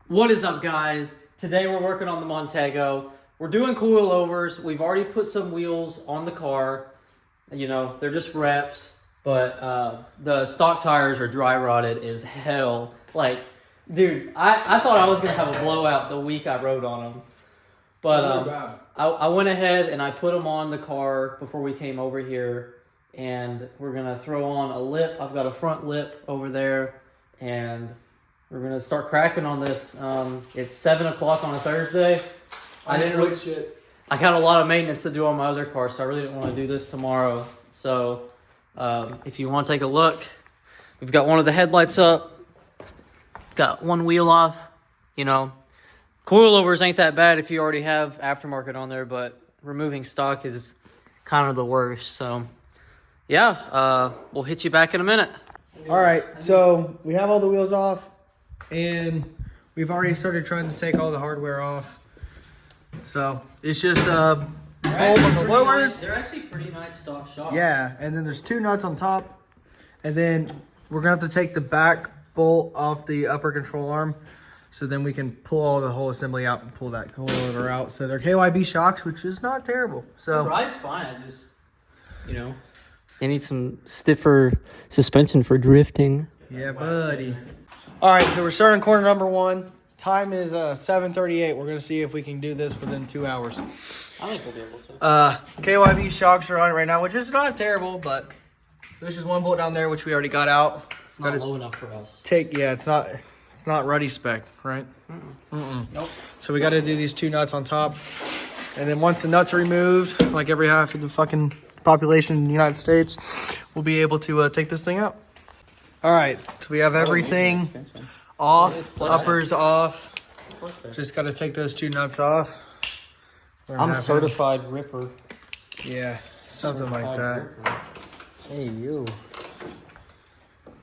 What is up, guys? Today we're working on the Montego. We're doing coilovers. We've already put some wheels on the car. You know, they're just reps, but the stock tires are dry rotted as hell. Like, dude, I thought I was gonna have a blowout the week I rode on them. But I went ahead and I put them on the car before we came over here, and we're gonna throw on a lip. I've got a front lip over there, and we're gonna start cracking on this. It's 7 o'clock on a Thursday. I got a lot of maintenance to do on my other car, so I really didn't want to do this tomorrow. So if you want to take a look, we've got one of the headlights up, got one wheel off. You know, coilovers ain't that bad if you already have aftermarket on there, but removing stock is kind of the worst. So yeah, we'll hit you back in a minute. All right, so we have all the wheels off, and we've already started trying to take all the hardware off. So it's just bolt on the lower. They're actually pretty nice stock shocks. Yeah, and then there's 2 nuts on top, and then we're gonna have to take the back bolt off the upper control arm, so then we can pull all the whole assembly out and pull that coilover out. So they're KYB shocks, which is not terrible. So the ride's fine. I just, you know, they need some stiffer suspension for drifting. yeah, buddy. All right, so we're starting corner number 1. Time is 7:38. We're gonna see if we can do this within 2 hours. I think we'll be able to. KYB shocks are on it right now, which is not terrible, but so there's just one bolt down there which we already got out. It's not low enough for us. It's not ruddy spec, right? Nope. So we got to do these 2 nuts on top, and then once the nuts are removed, like every half of the fucking population in the United States, we'll be able to take this thing out. All right, so we have everything off, uppers off. Just got to take those 2 nuts off. I'm certified ripper. Yeah, something like that. Hey, you.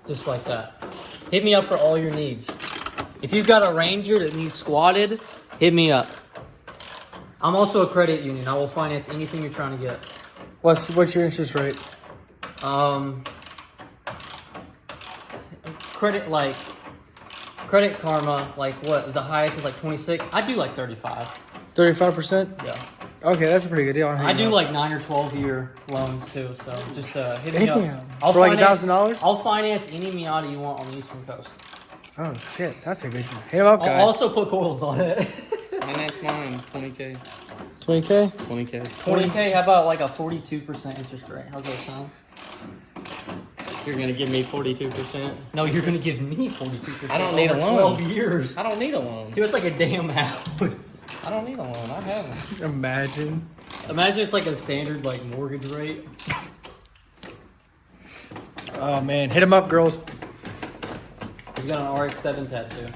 Just like that. Hit me up for all your needs. If you've got a Ranger that needs squatted, hit me up. I'm also a credit union. I will finance anything you're trying to get. What's your interest rate? Credit Karma, like what? The highest is like 26. I do like 35. 35%? Yeah. Okay, that's a pretty good deal. I do like 9 or 12 year loans too. So just hit me up. For like $1,000? I'll finance any Miata you want on the Eastern Coast. Oh shit, that's a good deal. Hit him up, guys. I'll also put coils on it. Finance mine, 20K. 20K? 20K. 20K. How about like a 42% interest rate? How's that sound? You're gonna give me 42%? No, you're gonna give me 42%. I don't need a loan. 12 years. I don't need a loan. Dude, it's like a damn house. I don't need a loan. I have one. Imagine it's like a standard like mortgage rate. Oh man, hit him up, girls. He's got an RX-7 tattoo.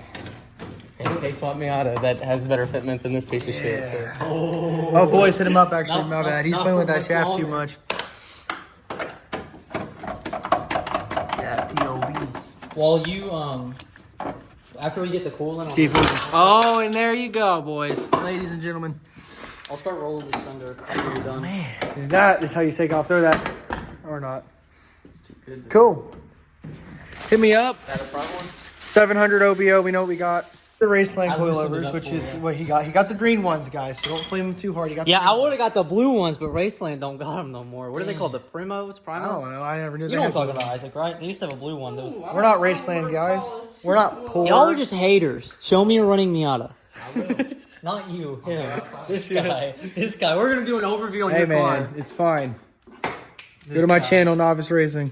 Hey, swap me out of that has better fitment than this piece of shit. So. Oh boys, hit him up. Actually, my bad. He's playing with that shaft longer. too much. Yeah, POV. While you after we get the coil in, See if we can. Oh, and there you go, boys, ladies and gentlemen. I'll start rolling this under after you're done. Man, that is how you take off. Throw that or not. It's too good. Cool. Hit me up. That a front one? 700 OBO. We know what we got. The Raceland I loosened it coilovers, up which for is you. what he got. He got the green ones, guys. So don't flame them too hard. He got. Yeah, the I green would have got the blue ones, but Raceland don't got them no more. What are they called? The Primos? I don't know. I never knew. You know what I'm talking about, Isaac, right? They used to have a blue one. Those. We're not Raceland guys. We're not poor. Y'all are just haters. Show me a running Miata. I will. Not you. Him. This guy. This guy. We're gonna do an overview on Hey your man, car. it's fine. This Go to my guy. channel, Novice Racing.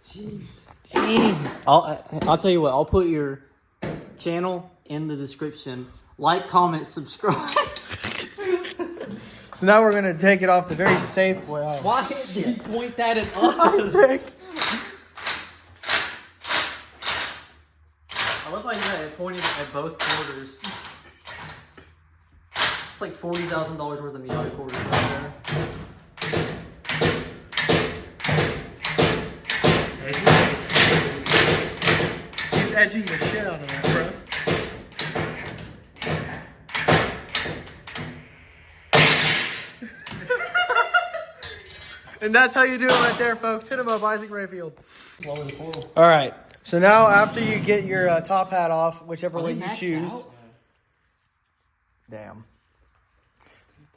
Jeez. Dang. I'll tell you what. I'll put your channel in the description. Like, comment, subscribe. So now we're gonna take it off the very safe way. Oh, Why did you point that at us? Isaac. I love how you had it pointed at both quarters. It's like $40,000 worth of Miata quarters right there. He's edging the shit out of that, bro. And that's how you do it right there, folks. Hit him up, Isaac Rayfield. Lower the coil. All right. So now after you get your top hat off, whichever way you choose. Damn.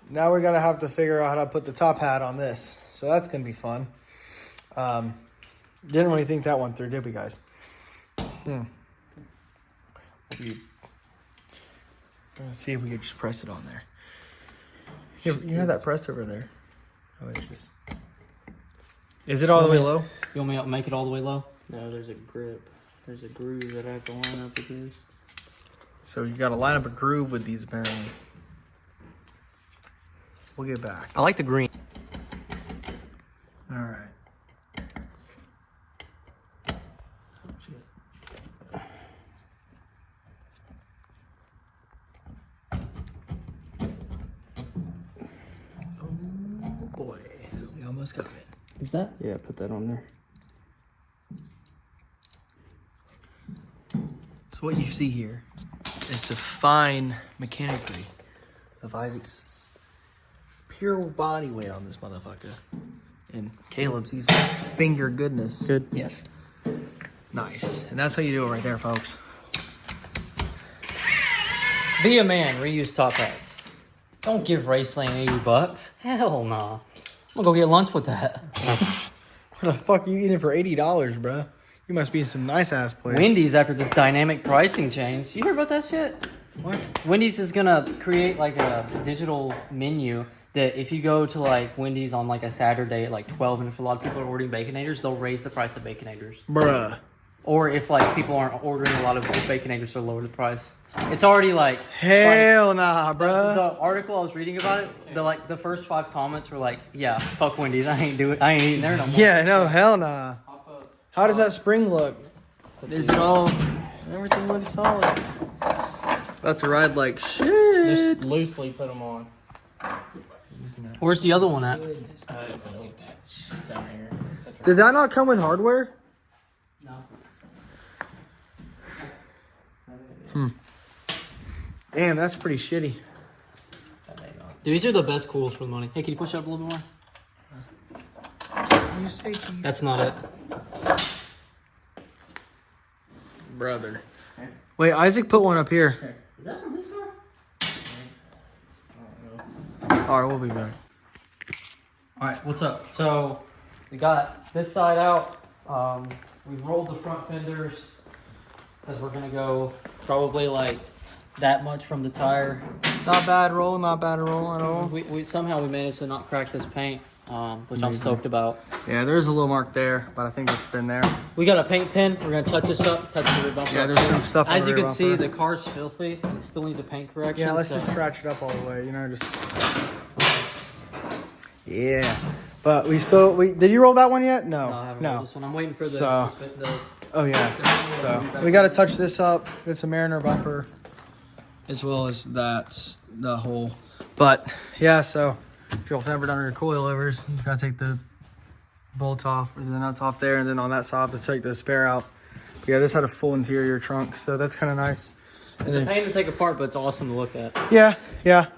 Now we're gonna have to figure out how to put the top hat on this. So that's gonna be fun. Didn't really think that one through, did we, guys? Let's see if we could just press it on there. You have that press over there. Oh, it's just. Is it all the way low? You want me to make it all the way low? No, there's a grip. There's a groove that I have to line up with this. So you got to line up a groove with these apparently. We'll get back. I like the green. All right. Oh boy, we almost got it. Is that? Yeah, put that on there. So what you see here is the fine mechanicry of Isaac's pure body weight on this motherfucker. And Caleb's using finger goodness. Good. Yes. Nice. And that's how you do it right there, folks. Be a man, reuse top hats. Don't give Raceland $80. Hell nah. I'm gonna go get lunch with that. What the fuck are you eating for $80, bruh? You must be in some nice ass place. Wendy's, after this dynamic pricing change. You heard about that shit? What? Wendy's is gonna create like a digital menu that if you go to like Wendy's on like a Saturday at like 12 and if a lot of people are ordering Baconators, they'll raise the price of Baconators. Bruh. Or if like people aren't ordering a lot of Baconators, they'll lower the price. It's already like Hell nah, bruh. the article I was reading about it, the first 5 comments were like, yeah, fuck Wendy's, I ain't eating there no more. Yeah, no, hell nah. How does that spring look? Is it all... Everything looks solid. About to ride like shit. Just loosely put them on. Where's the other one at? Down here. Did that not come with hardware? No. Damn, that's pretty shitty. Dude, these are the best cools for the money. Hey, can you push it up a little bit more? You say, Chief? That's not it. Brother. Wait, Isaac put one up here. Is that from this car? Alright, we'll be back. Alright, what's up? So, we got this side out. We've rolled the front fenders because we're going to go probably like that much from the tire. Not bad roll at all. We somehow we managed to not crack this paint, which I'm stoked about. Yeah, there's a little mark there, but I think it's been there. We got a paint pen. We're going to touch this up, touch the rear bumper. Yeah, up there's too. some stuff on As the you rear can see, bumper. the car's filthy. It still needs a paint correction. Yeah, let's so. just scratch it up all the way, just... Yeah. But did you roll that one yet? No. No, I haven't rolled this one. I'm waiting for the... Oh, yeah. So, we got to touch this up. It's a Mariner bumper, as well as that's the whole. But, yeah, so if you've never done your coilovers, you got to take the bolts off, or the nuts off there, and then on that side to take the spare out. But yeah, this had a full interior trunk, so that's kind of nice. And It's a pain to take apart, but it's awesome to look at. Yeah,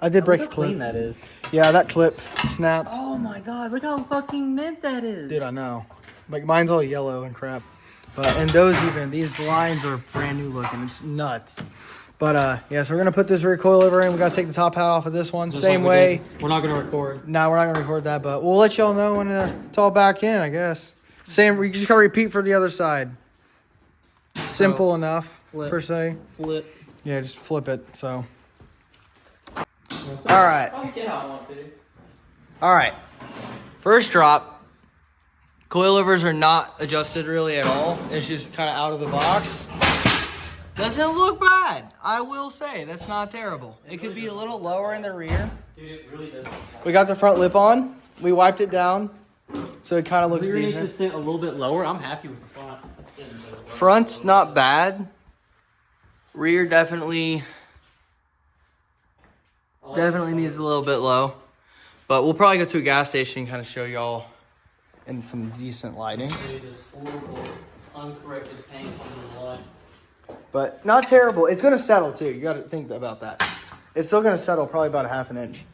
I did break a Look how clean clip. that is. Yeah, that clip snapped. Oh my god, look how fucking mint that is. Dude, I know. Like, mine's all yellow and crap. But, and these lines are brand new looking. It's nuts. But, yeah, so we're going to put this rear coilover in. We got to take the top hat off of this one. Just Same like we way. did. We're not going to record. No, we're not going to record that, but we'll let y'all know when it's all back in, I guess. Same, we just got to repeat for the other side. Simple enough, flip. per se. Flip. Yeah, just flip it, so. All right. All right. First drop. Coilovers are not adjusted really at all. It's just kind of out of the box. Doesn't look bad. I will say that's not terrible. It could be a little lower in the rear. Dude, it really does. We got the front lip on. We wiped it down, so it kind of looks Rear needs decent. to sit a little bit lower. I'm happy with the front. Front's not bad. Rear definitely needs a little bit low. But we'll probably go to a gas station and kind of show y'all in some decent lighting. This horrible, uncorrected paint on the line. But not terrible. It's going to settle too. You got to think about that. It's still going to settle probably about a half an inch.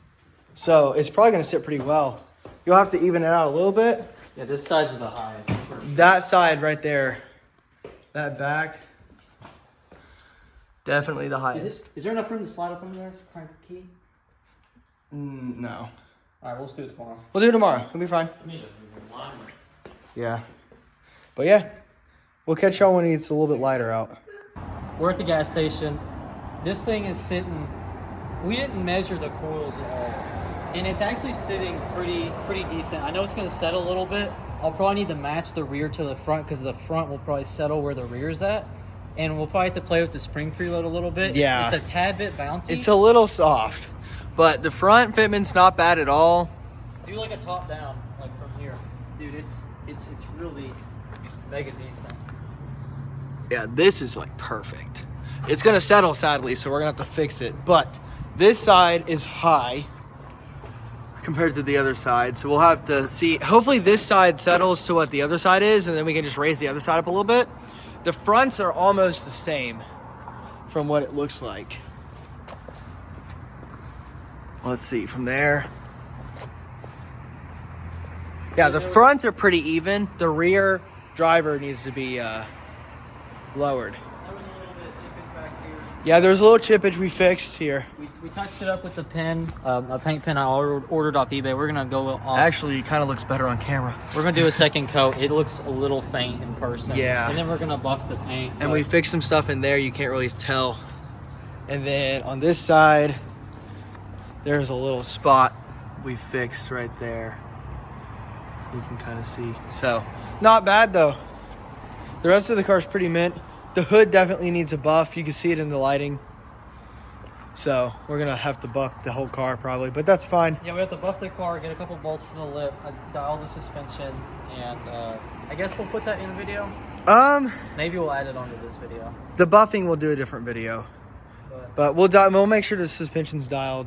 So it's probably going to sit pretty well. You'll have to even it out a little bit. Yeah, this side's the highest. That side right there. That back. Definitely the highest. Is there enough room to slide up under there to crank the key? No. All right, we'll just do it tomorrow. We'll do it tomorrow. It'll be fine. Yeah. But yeah, we'll catch y'all when it's a little bit lighter out. We're at the gas station. This thing is sitting, we didn't measure the coils at all. And it's actually sitting pretty decent. I know it's gonna settle a little bit. I'll probably need to match the rear to the front because the front will probably settle where the rear's at. And we'll probably have to play with the spring preload a little bit. Yeah. It's a tad bit bouncy. It's a little soft, but the front fitment's not bad at all. Do like a top down, like from here. Dude, it's really mega decent. Yeah, this is like perfect. It's gonna settle sadly, so we're gonna have to fix it. But this side is high compared to the other side, so we'll have to see. Hopefully this side settles to what the other side is, and then we can just raise the other side up a little bit. The fronts are almost the same from what it looks like. Let's see from there. Yeah, the fronts are pretty even. The rear driver needs to be lowered. There was a little bit of chippage back here. Yeah, there's a little chippage we fixed here. We touched it up with the pen, a paint pen I ordered off eBay. We're gonna go off. Actually, it kind of looks better on camera. We're gonna do a second coat. It looks a little faint in person. Yeah. And then we're gonna buff the paint. And we fixed some stuff in there you can't really tell. And then on this side, there's a little spot we fixed right there. You can kind of see. So, not bad though. The rest of the car's pretty mint. The hood definitely needs a buff. You can see it in the lighting. So, we're going to have to buff the whole car probably, but that's fine. Yeah, we have to buff the car, get a couple bolts for the lip, dial the suspension, and I guess we'll put that in a video. Maybe we'll add it onto this video. The buffing we'll do a different video. But we'll make sure the suspension's dialed.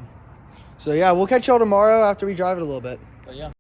So yeah, we'll catch y'all tomorrow after we drive it a little bit. But yeah.